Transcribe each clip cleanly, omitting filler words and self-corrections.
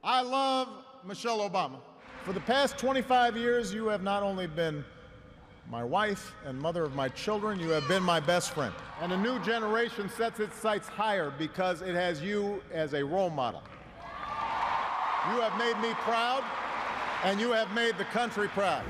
I love Michelle Obama. For the past 25 years, you have not only been my wife and mother of my children, you have been my best friend. And a new generation sets its sights higher because it has you as a role model. You have made me proud, and you have made the country proud.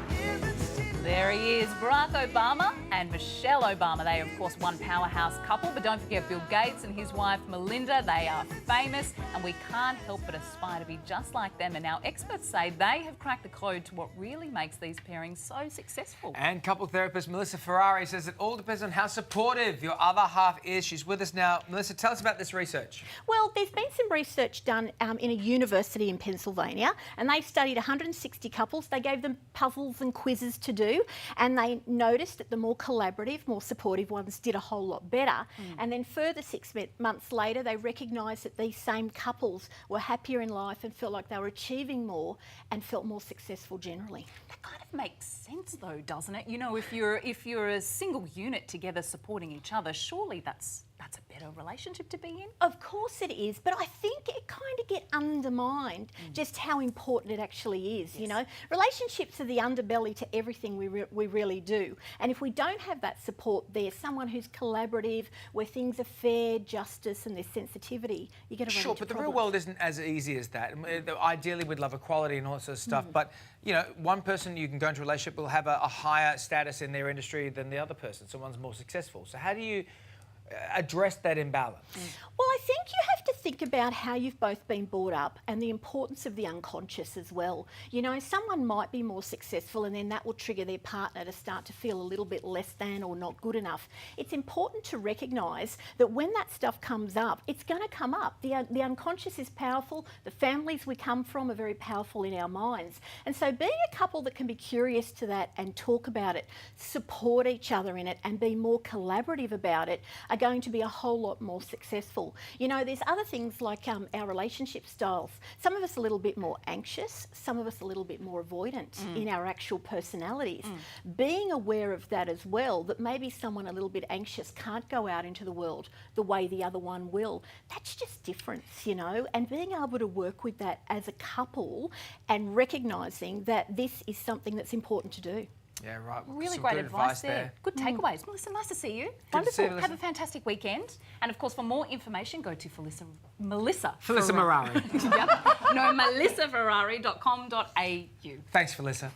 There he is, Barack Obama and Michelle Obama. They are, of course, one powerhouse couple, but don't forget Bill Gates and his wife Melinda. They are famous, and we can't help but aspire to be just like them. And now experts say they have cracked the code to what really makes these pairings so successful. And couple therapist Melissa Ferrari says it all depends on how supportive your other half is. She's with us now. Melissa, tell us about this research. Well, there's been some research done in a university in Pennsylvania, and they studied 160 couples. They gave them puzzles and quizzes to do, and they noticed that the more collaborative, more supportive ones did a whole lot better. And then further 6 months later, they recognised that these same couples were happier in life and felt like they were achieving more and felt more successful generally. That kind of makes sense, though, doesn't it? You know, if you're a single unit together supporting each other, surely that's a better relationship to be in. Of course it is, but I think it kind of get undermined just how important it actually is. You know, relationships are the underbelly to everything we really do. And if we don't have that support there, someone who's collaborative, where things are fair, justice, and there's sensitivity, you're going to run Sure, into but the problems. real world isn't as easy as that. Ideally, we'd love equality and all that sort of stuff, but, you know, one person you can go into a relationship will have a higher status in their industry than the other person. Someone's more successful. So how do you address that imbalance? Well, I think you have to think about how you've both been brought up and the importance of the unconscious as well. You know, someone might be more successful and then that will trigger their partner to start to feel a little bit less than or not good enough. It's important to recognise that when that stuff comes up, it's going to come up. The unconscious is powerful. The families we come from are very powerful in our minds. And so being a couple that can be curious to that and talk about it, support each other in it and be more collaborative about it are going to be a whole lot more successful. You know, there's other things like our relationship styles. Some of us a little bit more anxious, some of us a little bit more avoidant in our actual personalities. Being aware of that as well, that maybe someone a little bit anxious can't go out into the world the way the other one will, that's just difference, you know, and being able to work with that as a couple and recognising that this is something that's important to do. Yeah, right. Really Some great good advice there. Good takeaways. Melissa, nice to see you. Good to see you, Wonderful. Melissa. Have a fantastic weekend. And of course, for more information, go to Melissa Melissa Ferrari. No, melissaferrari.com.au. Thanks, Melissa.